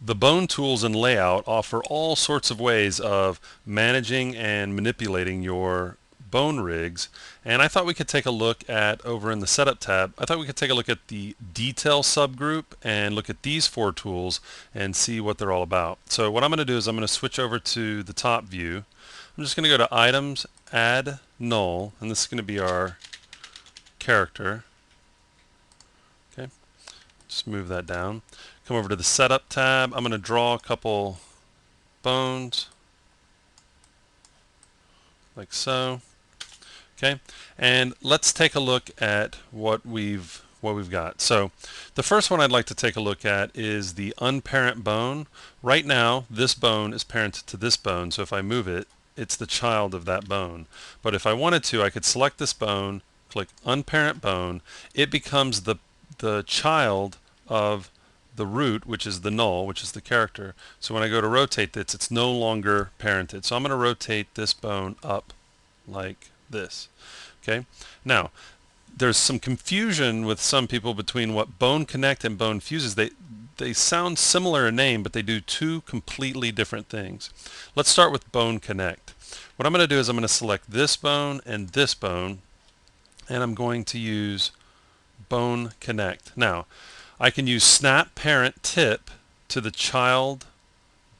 The bone tools and layout offer all sorts of ways of managing and manipulating your bone rigs, and I thought we could take a look at, over in the setup tab, I thought we could take a look at the detail subgroup and look at these four tools and see what they're all about. So what I'm going to do is I'm going to switch over to the top view. I'm just going to go to items, add null, and this is going to be our character. Okay, just move that down. Come over to the setup tab. I'm going to draw a couple bones like so. Okay, and let's take a look at what we've got. So the first one I'd like to take a look at is the unparent bone. Right now this bone is parented to this bone, so if I move it, it's the child of that bone. But if I wanted to, I could select this bone, click unparent bone. It becomes the child of the root, which is the null, which is the character. So when I go to rotate this, it's no longer parented. So I'm going to rotate this bone up like this. Okay. Now, there's some confusion with some people between what bone connect and bone fuses. They sound similar in name, but they do two completely different things. Let's start with bone connect. What I'm going to do is I'm going to select this bone, and I'm going to use bone connect. Now, I can use snap parent tip to the child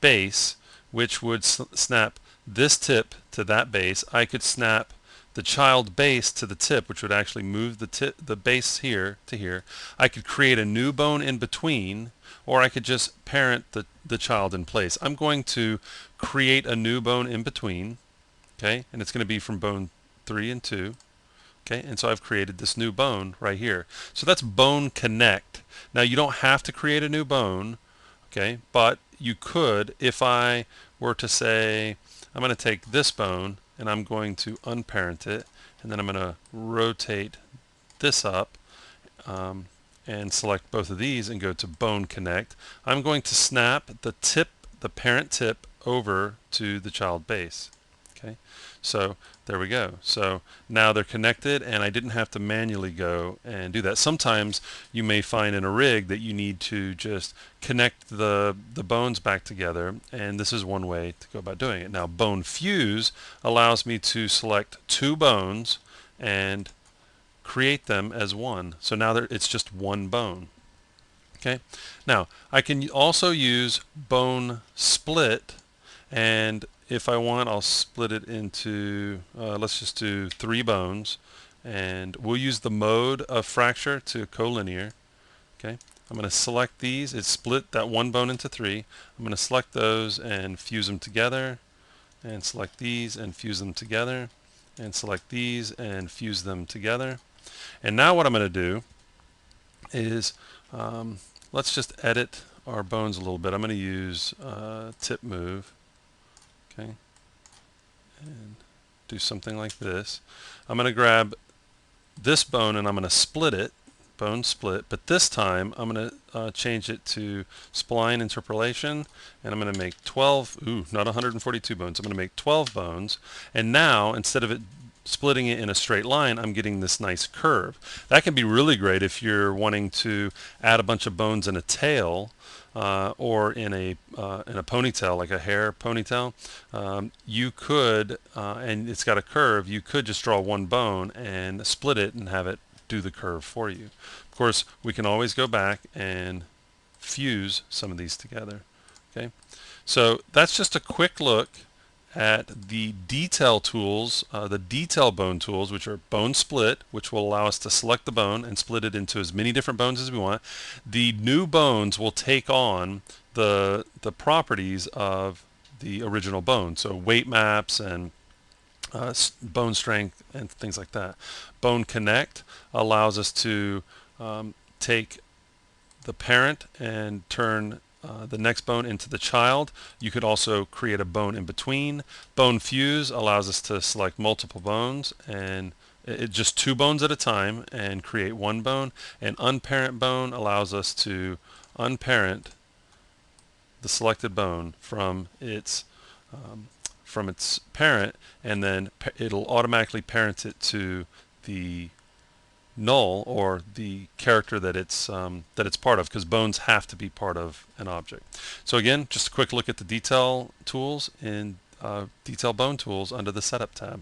base, which would snap this tip to that base. I could snap the child base to the tip, which would actually move the base here to here. I could create a new bone in between, or I could just parent the child in place. I'm going to create a new bone in between, okay, and it's going to be from bone 3 and 2. Okay, and so I've created this new bone right here. So that's bone connect. Now you don't have to create a new bone, okay, but you could if I were to say I'm going to take this bone and I'm going to unparent it, and then I'm going to rotate this up and select both of these and go to bone connect. I'm going to snap the parent tip over to the child base. Okay, so there we go. So now they're connected, and I didn't have to manually go and do that. Sometimes you may find in a rig that you need to just connect the bones back together, and this is one way to go about doing it. Now, bone fuse allows me to select two bones and create them as one. So now it's just one bone. Okay. Now I can also use bone split, and if I want, I'll split it into, let's just do 3 bones, and we'll use the mode of fracture to collinear. Okay, I'm going to select these. It's split that one bone into 3. I'm going to select those and fuse them together, and select these and fuse them together, and select these and fuse them together. And now what I'm going to do is, let's just edit our bones a little bit. I'm going to use tip move. Okay, and do something like this. I'm going to grab this bone and I'm going to split it, bone split, but this time I'm going to change it to spline interpolation, and I'm going to make 12, not 142 bones, I'm going to make 12 bones, and now instead of it splitting it in a straight line, I'm getting this nice curve. That can be really great if you're wanting to add a bunch of bones in a tail, or in a ponytail, like a hair ponytail. You could, and it's got a curve, you could just draw one bone and split it and have it do the curve for you. Of course, we can always go back and fuse some of these together. Okay, so that's just a quick look at the detail tools, the detail bone tools, which are bone split, which will allow us to select the bone and split it into as many different bones as we want. The new bones will take on the properties of the original bone, so weight maps and bone strength and things like that. Bone connect allows us to take the parent and turn the next bone into the child. You could also create a bone in between. Bone fuse allows us to select multiple bones and just 2 bones at a time and create one bone. And unparent bone allows us to unparent the selected bone from its parent, and then it'll automatically parent it to the null, or the character that it's part of, because bones have to be part of an object. So again, just a quick look at the detail tools in detail bone tools under the setup tab.